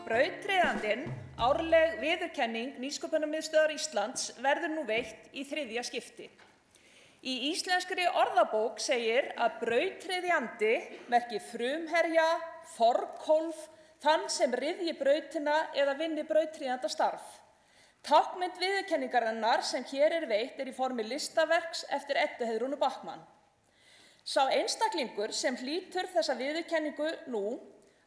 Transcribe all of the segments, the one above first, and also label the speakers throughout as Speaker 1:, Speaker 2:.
Speaker 1: Brautryðjandinn, árleg viðurkenning Nýsköpunarmiðstöðvar Íslands, verður nú veitt í 3. skipti. Í íslenskri orðabók segir að brautryðjandi merki frumherja, forkólf, þann sem ryðji brautina eða vinni brautryðjandastarf. Táknmynd viðurkenningarinnar sem hér veitt í formi listaverks eftir Eddu Heiðrúnu Bachmann. Sá einstaklingur sem hlýtur þessa viðurkenningu nú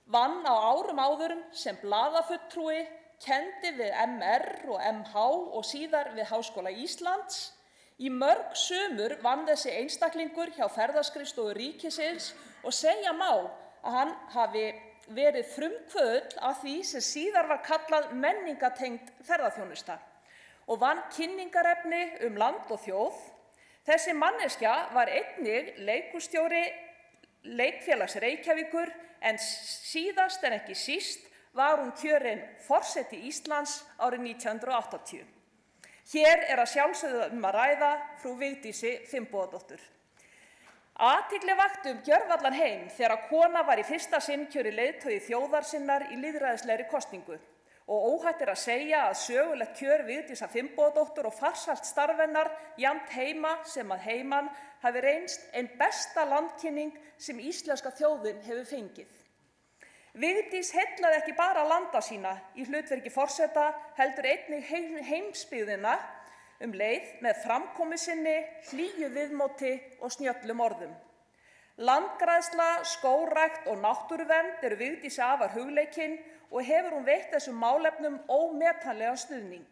Speaker 1: vann á árum áðurum sem blaðafulltrúi, kenndi við MR og MH og síðar við Háskóla Íslands. Í mörg sumur vann þessi einstaklingur hjá Ferðaskrifstofu ríkisins og segja má að hann hafi verið frumkvöðull að því sem síðar var kallað menningatengd ferðaþjónusta og vann kynningarefni land og þjóð. Þessi manneskja var einnig leikhússtjóri Leikfélags Reykjavíkur en síðast en ekki síst var hún kjörin forseti Íslands árið 1980. Hér að sjálfsögðu að ræða frú Vigdísi Finnbogadóttur. Athygli vakti gjörvallan heim þegar kona var í fyrsta sinn kjörin leiðtogi þjóðar sinnar í lýðræðislegri kosningu og óhætt að segja að sögulegt kjör Vigdísar Finnbogadóttur og farsælt starf hennar jafnt heima sem að heiman hafi reynst ein besta landkynning sem íslenska þjóðin hefur fengið. Vigdís heillaði ekki bara landa sína í hlutverki forseta, heldur einnig heimsbyggðina leið með framkomu sinni, hlýju viðmóti og snjöllum orðum. Landgræðsla, skógrækt og náttúruvernd eru Vigdísi afar hugleikin og hefur hún veitt þessum málefnum ómetanlegan stuðning.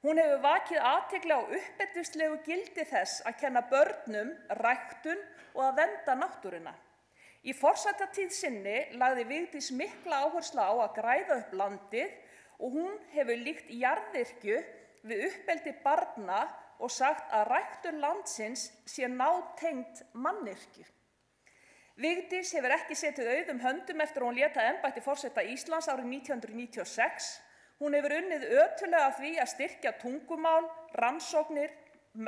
Speaker 1: Hún hefur vakið athygli á uppeldislegu gildi þess að kenna börnum ræktun og að vernda náttúruna. Í forsetatíð sinni lagði Vigdís mikla áherslu á að græða upp landið og hún hefur líkt jarðyrkju við uppeldi barna og sagt að ræktun landsins sé nátengd mannyrkju. Vigdís hefur ekki setið auðum höndum eftir að hún lét af embætti forseta Íslands árið 1996. Hún hefur unnið ötullega að því að styrkja tungumál, rannsóknir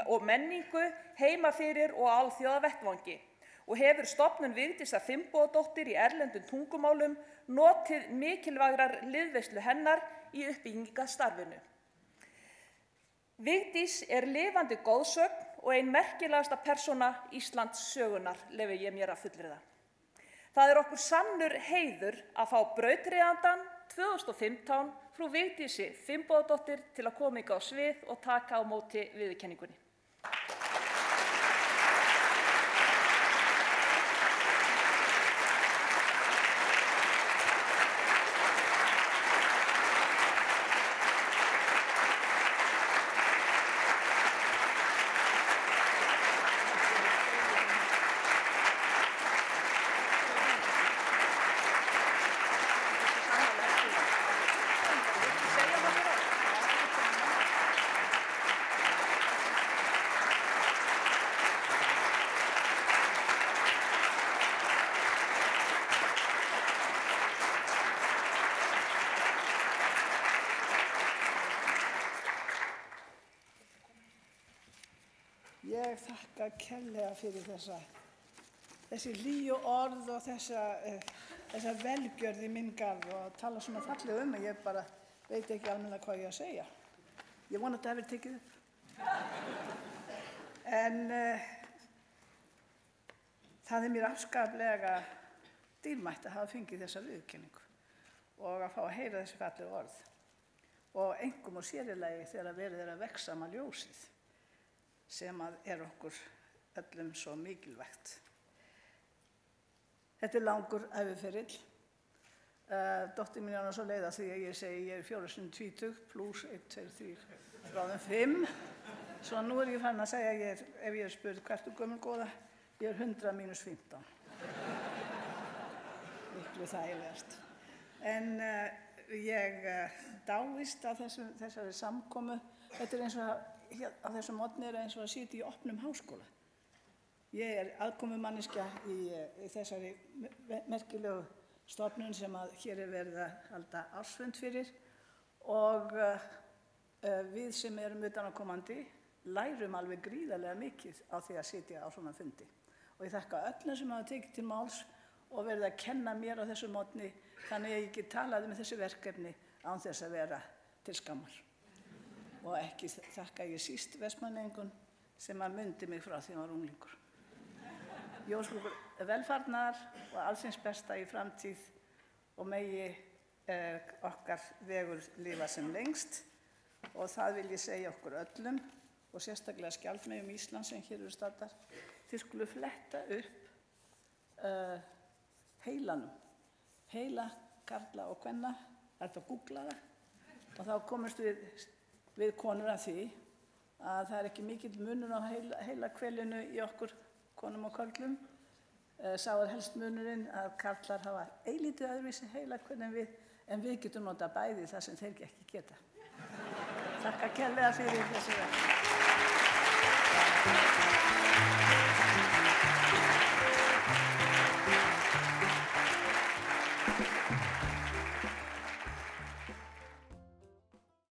Speaker 1: og menningu heima fyrir og á alþjóðavettvangi og hefur stofnun Vigdísar Finnbogadóttur í erlendum tungumálum notið mikilvægrar liðveislu hennar í uppbyggingarstarfinu. Vigdís lifandi góðsögn og ein merkilegasta persóna Íslands sögunnar, leyfi ég mér að fullyrða. Það okkur sannur heiður að fá brautryðjandann 2015 frú Vigdísi Finnbogadóttur til að koma hingað á svið og taka á móti viðurkenningunni.
Speaker 2: Ég þakka kærlega fyrir þessi hlýju orð og þessa velgjörð í minn garð og tala svona fallega að ég bara veit ekki almennilega hvað ég að segja. Ég vona að þetta hefur tekið upp. En það mér afskaplega dýrmætt að hafa fengið þessa viðurkenningu og að fá að heyra þessi fallegu orð. Og einkum og sér í lagi þegar verið að vegsama ljósið sem okkur öllum svo mikilvægt. Þetta langur æviferill. Dóttir mín svo leið að því að ég segi ég 4 sinnum 20 pluss 1, 2, 3, bráðum 5. Svo nú ég farin að segja ef ég spurð hvert gömul góða, ég 100 mínus 15. Miklu þægilegast. En ég dáist að þessari samkomu. Þetta eins og á þessum morgni eins og að sitja í opnum háskóla. Ég aðkomumanneskja í þessari merkilegu stofnun sem hér verið að halda ársfund fyrir og við sem erum utanaðkomandi lærum alveg gríðarlega mikið á því að sitja á svona fundi. Og ég þakka öllum sem hafa tekið til máls og verið að kenna mér á þessu morgni Þannig að ég get talað með þessu verkefni án þess að vera til skammar. Og ekki þakka ég síst Vestmannaeyingum sem að mundi mig frá því að var unglingur. Ég óska ykkur velfarnaðar og allsins besta í framtíð og megi okkar vegur lifa sem lengst. Og það vil ég segja okkur öllum og sérstaklega skjaldmeyjum Íslands sem hér eru staddar. Þið skulu fletta upp heilanum. Heila karla og kvenna, það er þetta að googla það. Og þá komumst við konur að því að það er ekki mikill munur á heilahvelinu í okkur konum og körlum. Sá er helst munurinn að karlar hafa eilítið öðruvísi heilahvel en við getum notað bæði það sem þeir ekki geta. Þakka kærlega fyrir þessi verk.